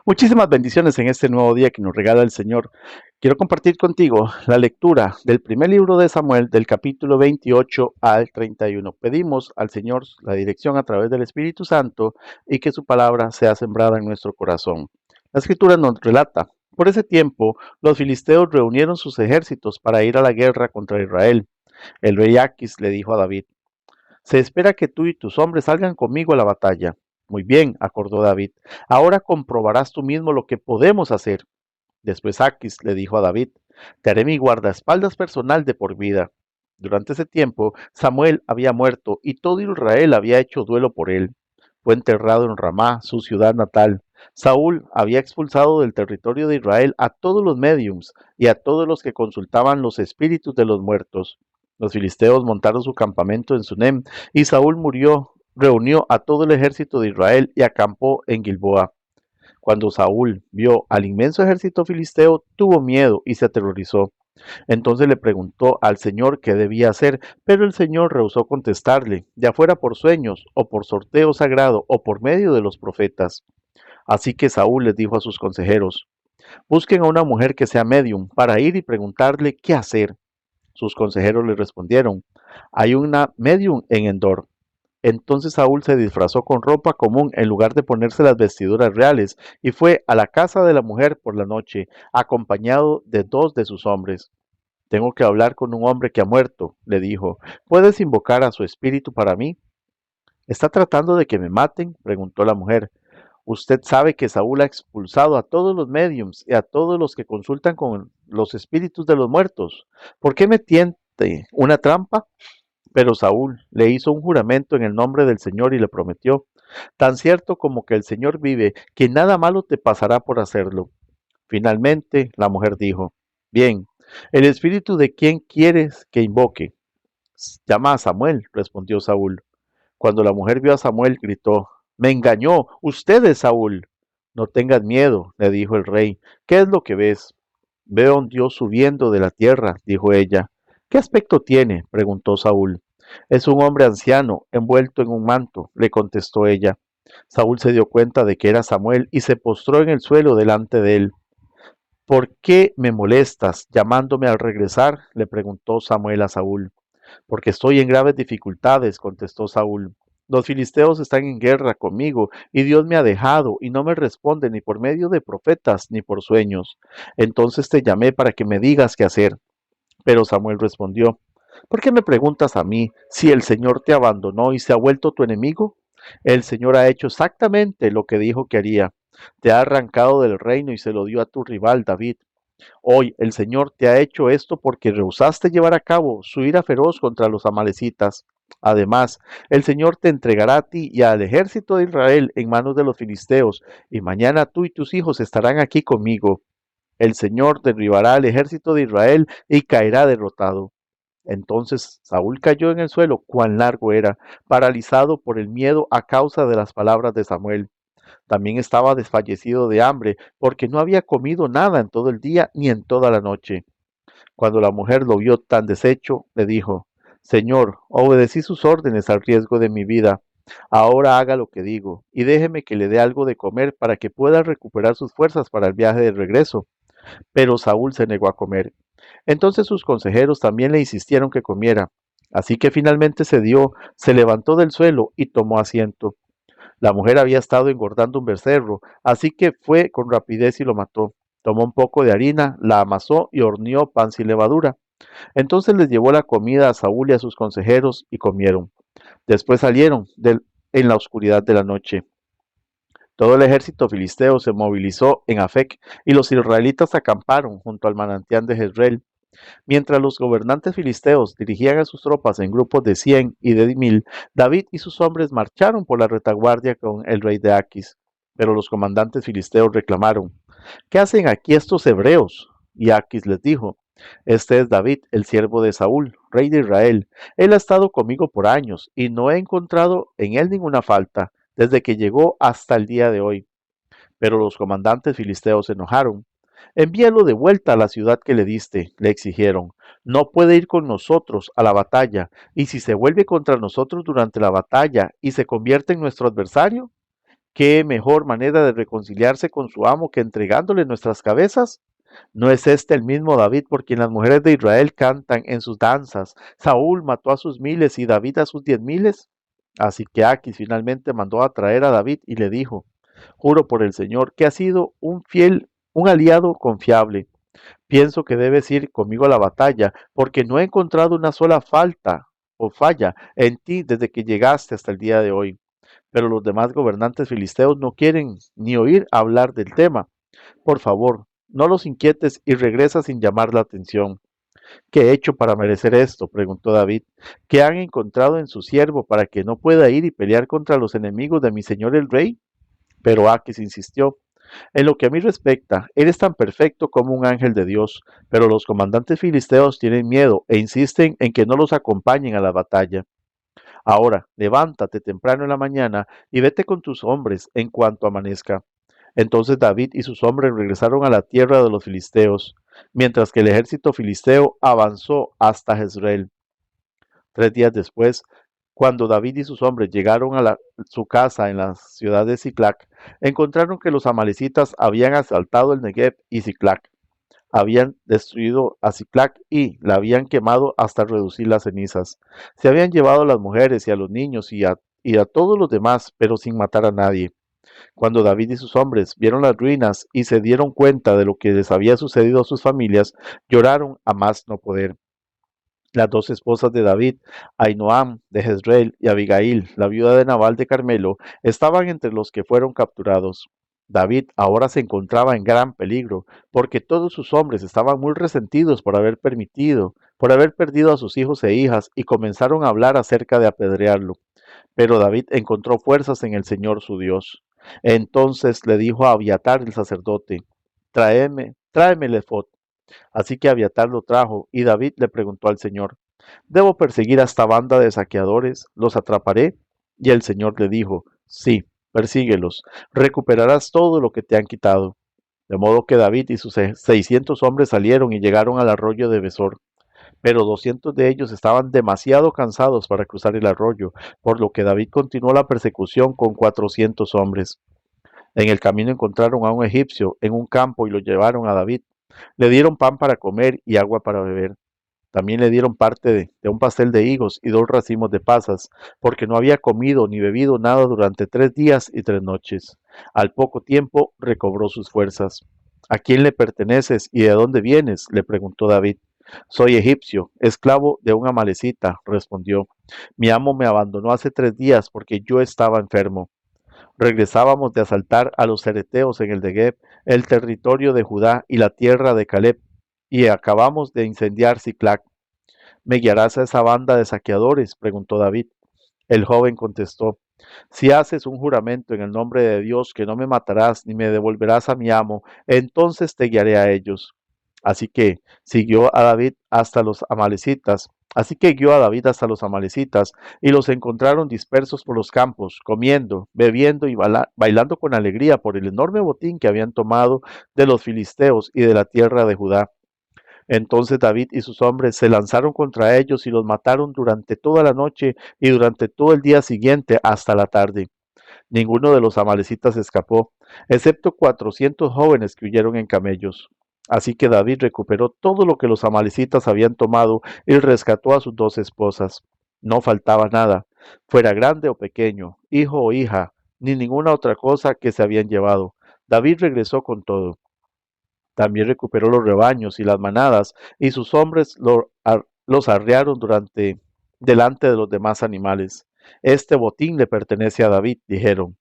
Muchísimas bendiciones en este nuevo día que nos regala el Señor. Quiero compartir contigo la lectura del primer libro de Samuel, del capítulo 28 al 31. Pedimos al Señor la dirección a través del Espíritu Santo y que su palabra sea sembrada en nuestro corazón. La escritura nos relata: por ese tiempo, los filisteos reunieron sus ejércitos para ir a la guerra contra Israel. El rey Aquis le dijo a David: se espera que tú y tus hombres salgan conmigo a la batalla. Muy bien, acordó David. Ahora comprobarás tú mismo lo que podemos hacer. Después Aquis le dijo a David: te haré mi guardaespaldas personal de por vida. Durante ese tiempo, Samuel había muerto y todo Israel había hecho duelo por él. Fue enterrado en Ramá, su ciudad natal. Saúl había expulsado del territorio de Israel a todos los médiums y a todos los que consultaban los espíritus de los muertos. Los filisteos montaron su campamento en Sunem y Saúl reunió a todo el ejército de Israel y acampó en Gilboa. Cuando Saúl vio al inmenso ejército filisteo, tuvo miedo y se aterrorizó. Entonces le preguntó al Señor qué debía hacer, pero el Señor rehusó contestarle, ya fuera por sueños, o por sorteo sagrado, o por medio de los profetas. Así que Saúl les dijo a sus consejeros: busquen a una mujer que sea medium, para ir y preguntarle qué hacer. Sus consejeros le respondieron: hay una medium en Endor. Entonces Saúl se disfrazó con ropa común en lugar de ponerse las vestiduras reales y fue a la casa de la mujer por la noche, acompañado de dos de sus hombres. Tengo que hablar con un hombre que ha muerto, le dijo. ¿Puedes invocar a su espíritu para mí? ¿Está tratando de que me maten?, preguntó la mujer. Usted sabe que Saúl ha expulsado a todos los médiums y a todos los que consultan con los espíritus de los muertos. ¿Por qué me tiente una trampa? Pero Saúl le hizo un juramento en el nombre del Señor y le prometió: tan cierto como que el Señor vive, que nada malo te pasará por hacerlo. Finalmente, la mujer dijo: bien, ¿el espíritu de quién quieres que invoque? Llama a Samuel, respondió Saúl. Cuando la mujer vio a Samuel, gritó: me engañó, usted es Saúl. No tengas miedo, le dijo el rey. ¿Qué es lo que ves? Veo a un Dios subiendo de la tierra, dijo ella. ¿Qué aspecto tiene?, preguntó Saúl. Es un hombre anciano, envuelto en un manto, le contestó ella. Saúl se dio cuenta de que era Samuel y se postró en el suelo delante de él. ¿Por qué me molestas llamándome al regresar?, le preguntó Samuel a Saúl. Porque estoy en graves dificultades, contestó Saúl. Los filisteos están en guerra conmigo, y Dios me ha dejado, y no me responde ni por medio de profetas, ni por sueños. Entonces te llamé para que me digas qué hacer. Pero Samuel respondió: ¿por qué me preguntas a mí si el Señor te abandonó y se ha vuelto tu enemigo? El Señor ha hecho exactamente lo que dijo que haría. Te ha arrancado del reino y se lo dio a tu rival David. Hoy el Señor te ha hecho esto porque rehusaste llevar a cabo su ira feroz contra los amalecitas. Además, el Señor te entregará a ti y al ejército de Israel en manos de los filisteos, y mañana tú y tus hijos estarán aquí conmigo. El Señor derribará al ejército de Israel y caerá derrotado. Entonces Saúl cayó en el suelo, cuán largo era, paralizado por el miedo a causa de las palabras de Samuel. También estaba desfallecido de hambre, porque no había comido nada en todo el día ni en toda la noche. Cuando la mujer lo vio tan deshecho, le dijo: Señor, obedecí sus órdenes al riesgo de mi vida. Ahora haga lo que digo, y déjeme que le dé algo de comer para que pueda recuperar sus fuerzas para el viaje de regreso. Pero Saúl se negó a comer. Entonces sus consejeros también le insistieron que comiera. Así que finalmente cedió, se levantó del suelo y tomó asiento. La mujer había estado engordando un becerro, así que fue con rapidez y lo mató. Tomó un poco de harina, la amasó y horneó pan sin levadura. Entonces les llevó la comida a Saúl y a sus consejeros y comieron. Después salieron en la oscuridad de la noche. Todo el ejército filisteo se movilizó en Afec y los israelitas acamparon junto al manantial de Jezreel. Mientras los gobernantes filisteos dirigían a sus tropas en grupos de 100 y de 1000, David y sus hombres marcharon por la retaguardia con el rey de Aquis. Pero los comandantes filisteos reclamaron: ¿qué hacen aquí estos hebreos? Y Aquis les dijo: este es David, el siervo de Saúl, rey de Israel. Él ha estado conmigo por años y no he encontrado en él ninguna falta, desde que llegó hasta el día de hoy. Pero los comandantes filisteos se enojaron. Envíalo de vuelta a la ciudad que le diste, le exigieron. No puede ir con nosotros a la batalla, y si se vuelve contra nosotros durante la batalla y se convierte en nuestro adversario, ¿Qué mejor manera de reconciliarse con su amo que entregándole nuestras cabezas? ¿No es este el mismo David por quien las mujeres de Israel cantan en sus danzas? Saúl mató a sus miles y David a sus 10,000. Así que Aquis finalmente mandó a traer a David y le dijo: Juro por el Señor que has sido un aliado confiable. Pienso que debes ir conmigo a la batalla, porque no he encontrado una sola falta o falla en ti desde que llegaste hasta el día de hoy. Pero los demás gobernantes filisteos no quieren ni oír hablar del tema. Por favor, no los inquietes y regresa sin llamar la atención. ¿Qué he hecho para merecer esto?, preguntó David. ¿Qué han encontrado en su siervo para que no pueda ir y pelear contra los enemigos de mi señor el rey? Pero Aquis insistió: En lo que a mí respecta, eres tan perfecto como un ángel de Dios, pero los comandantes filisteos tienen miedo e insisten en que no los acompañen a la batalla. Ahora, levántate temprano en la mañana y vete con tus hombres en cuanto amanezca. Entonces David y sus hombres regresaron a la tierra de los filisteos, mientras que el ejército filisteo avanzó hasta Jezreel. 3 días después, cuando David y sus hombres llegaron a su casa en la ciudad de Siclac, encontraron que los amalecitas habían asaltado el Negev y Siclac. Habían destruido a Siclac y la habían quemado hasta reducir las cenizas. Se habían llevado a las mujeres y a los niños y a todos los demás, pero sin matar a nadie. Cuando David y sus hombres vieron las ruinas y se dieron cuenta de lo que les había sucedido a sus familias, lloraron a más no poder. Las dos esposas de David, Ainoam de Jezreel y Abigail, la viuda de Nabal de Carmelo, estaban entre los que fueron capturados. David ahora se encontraba en gran peligro, porque todos sus hombres estaban muy resentidos por haber perdido a sus hijos e hijas, y comenzaron a hablar acerca de apedrearlo. Pero David encontró fuerzas en el Señor su Dios. Entonces le dijo a Abiatar el sacerdote: tráeme el efod. Así que Abiatar lo trajo, y David le preguntó al Señor: ¿Debo perseguir a esta banda de saqueadores? ¿Los atraparé? Y el Señor le dijo: Sí, persíguelos, recuperarás todo lo que te han quitado. De modo que David y sus 600 hombres salieron y llegaron al arroyo de Besor. Pero 200 de ellos estaban demasiado cansados para cruzar el arroyo, por lo que David continuó la persecución con 400 hombres. En el camino encontraron a un egipcio en un campo y lo llevaron a David. Le dieron pan para comer y agua para beber. También le dieron parte de un pastel de higos y 2 racimos de pasas, porque no había comido ni bebido nada durante 3 días y 3 noches. Al poco tiempo recobró sus fuerzas. ¿A quién le perteneces y de dónde vienes?, le preguntó David. Soy egipcio, esclavo de un amalecita, respondió. Mi amo me abandonó hace 3 días porque yo estaba enfermo. Regresábamos de asaltar a los cereteos en el Negev, el territorio de Judá y la tierra de Caleb, y acabamos de incendiar Siclac. ¿Me guiarás a esa banda de saqueadores?, preguntó David. El joven contestó: Si haces un juramento en el nombre de Dios que no me matarás ni me devolverás a mi amo, entonces te guiaré a ellos. Así que siguió a David hasta los amalecitas. Así que guió a David hasta los amalecitas, y los encontraron dispersos por los campos, comiendo, bebiendo y bailando con alegría por el enorme botín que habían tomado de los filisteos y de la tierra de Judá. Entonces David y sus hombres se lanzaron contra ellos y los mataron durante toda la noche y durante todo el día siguiente hasta la tarde. Ninguno de los amalecitas escapó, excepto 400 jóvenes que huyeron en camellos. Así que David recuperó todo lo que los amalecitas habían tomado y rescató a sus 2 esposas. No faltaba nada, fuera grande o pequeño, hijo o hija, ni ninguna otra cosa que se habían llevado. David regresó con todo. También recuperó los rebaños y las manadas, y sus hombres los arrearon delante de los demás animales. Este botín le pertenece a David, dijeron.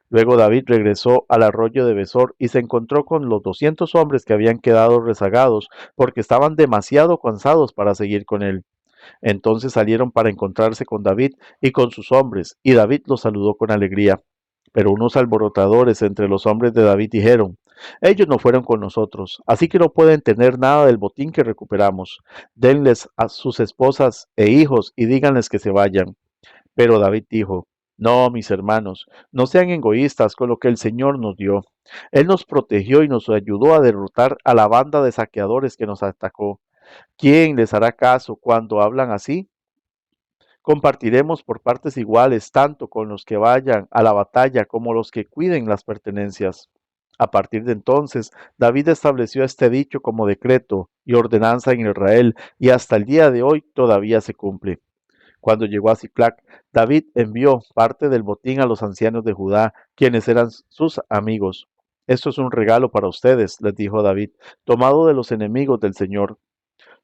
Luego David regresó al arroyo de Besor y se encontró con los 200 hombres que habían quedado rezagados porque estaban demasiado cansados para seguir con él. Entonces salieron para encontrarse con David y con sus hombres, y David los saludó con alegría. Pero unos alborotadores entre los hombres de David dijeron: Ellos no fueron con nosotros, así que no pueden tener nada del botín que recuperamos. Denles a sus esposas e hijos y díganles que se vayan. Pero David dijo: No, mis hermanos, no sean egoístas con lo que el Señor nos dio. Él nos protegió y nos ayudó a derrotar a la banda de saqueadores que nos atacó. ¿Quién les hará caso cuando hablan así? Compartiremos por partes iguales tanto con los que vayan a la batalla como los que cuiden las pertenencias. A partir de entonces, David estableció este dicho como decreto y ordenanza en Israel, y hasta el día de hoy todavía se cumple. Cuando llegó a Siclac, David envió parte del botín a los ancianos de Judá, quienes eran sus amigos. Esto es un regalo para ustedes, les dijo David, tomado de los enemigos del Señor.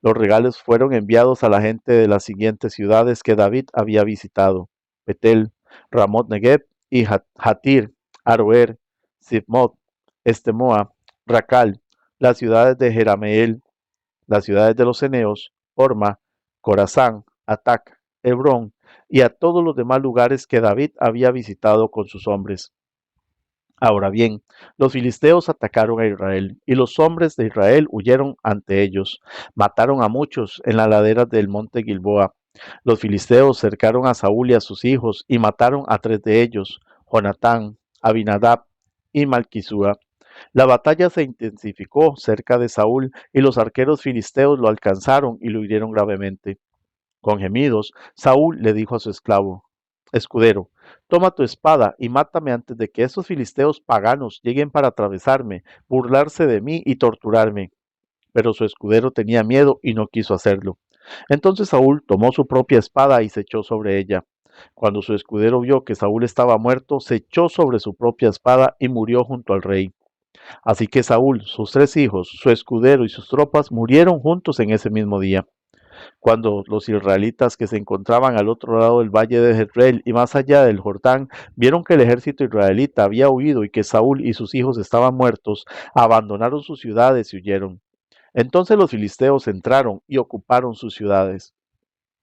Los regalos fueron enviados a la gente de las siguientes ciudades que David había visitado: Betel, Ramot Negev y Hatir, Aroer, Sibmot, Estemoa, Racal, las ciudades de Jerameel, las ciudades de los Eneos, Orma, Corazán, Atac, Hebrón, y a todos los demás lugares que David había visitado con sus hombres. Ahora bien, los filisteos atacaron a Israel, y los hombres de Israel huyeron ante ellos. Mataron a muchos en las laderas del monte Gilboa. Los filisteos cercaron a Saúl y a sus hijos, y mataron a 3 de ellos: Jonatán, Abinadab y Malquisúa. La batalla se intensificó cerca de Saúl, y los arqueros filisteos lo alcanzaron y lo hirieron gravemente. Con gemidos, Saúl le dijo a su escudero: toma tu espada y mátame antes de que esos filisteos paganos lleguen para atravesarme, burlarse de mí y torturarme. Pero su escudero tenía miedo y no quiso hacerlo. Entonces Saúl tomó su propia espada y se echó sobre ella. Cuando su escudero vio que Saúl estaba muerto, se echó sobre su propia espada y murió junto al rey. Así que Saúl, sus 3 hijos, su escudero y sus tropas murieron juntos en ese mismo día. Cuando los israelitas que se encontraban al otro lado del valle de Jezreel y más allá del Jordán vieron que el ejército israelita había huido y que Saúl y sus hijos estaban muertos, abandonaron sus ciudades y huyeron. Entonces los filisteos entraron y ocuparon sus ciudades.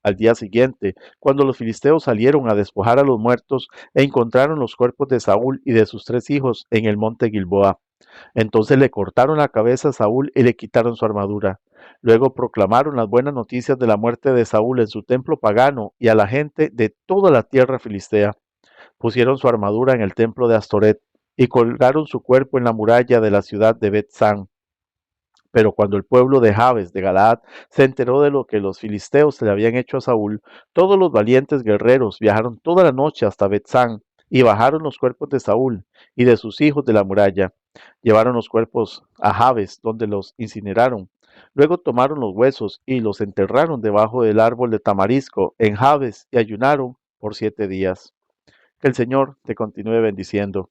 Al día siguiente, cuando los filisteos salieron a despojar a los muertos, encontraron los cuerpos de Saúl y de sus 3 hijos en el monte Gilboa. Entonces le cortaron la cabeza a Saúl y le quitaron su armadura. Luego proclamaron las buenas noticias de la muerte de Saúl en su templo pagano y a la gente de toda la tierra filistea. Pusieron su armadura en el templo de Astoret y colgaron su cuerpo en la muralla de la ciudad de Bet-San. Pero cuando el pueblo de Jabes de Galaad se enteró de lo que los filisteos le habían hecho a Saúl, todos los valientes guerreros viajaron toda la noche hasta Bet-San y bajaron los cuerpos de Saúl y de sus hijos de la muralla. Llevaron los cuerpos a Jabes, donde los incineraron. Luego tomaron los huesos y los enterraron debajo del árbol de tamarisco en Jabes y ayunaron por 7 días. Que el Señor te continúe bendiciendo.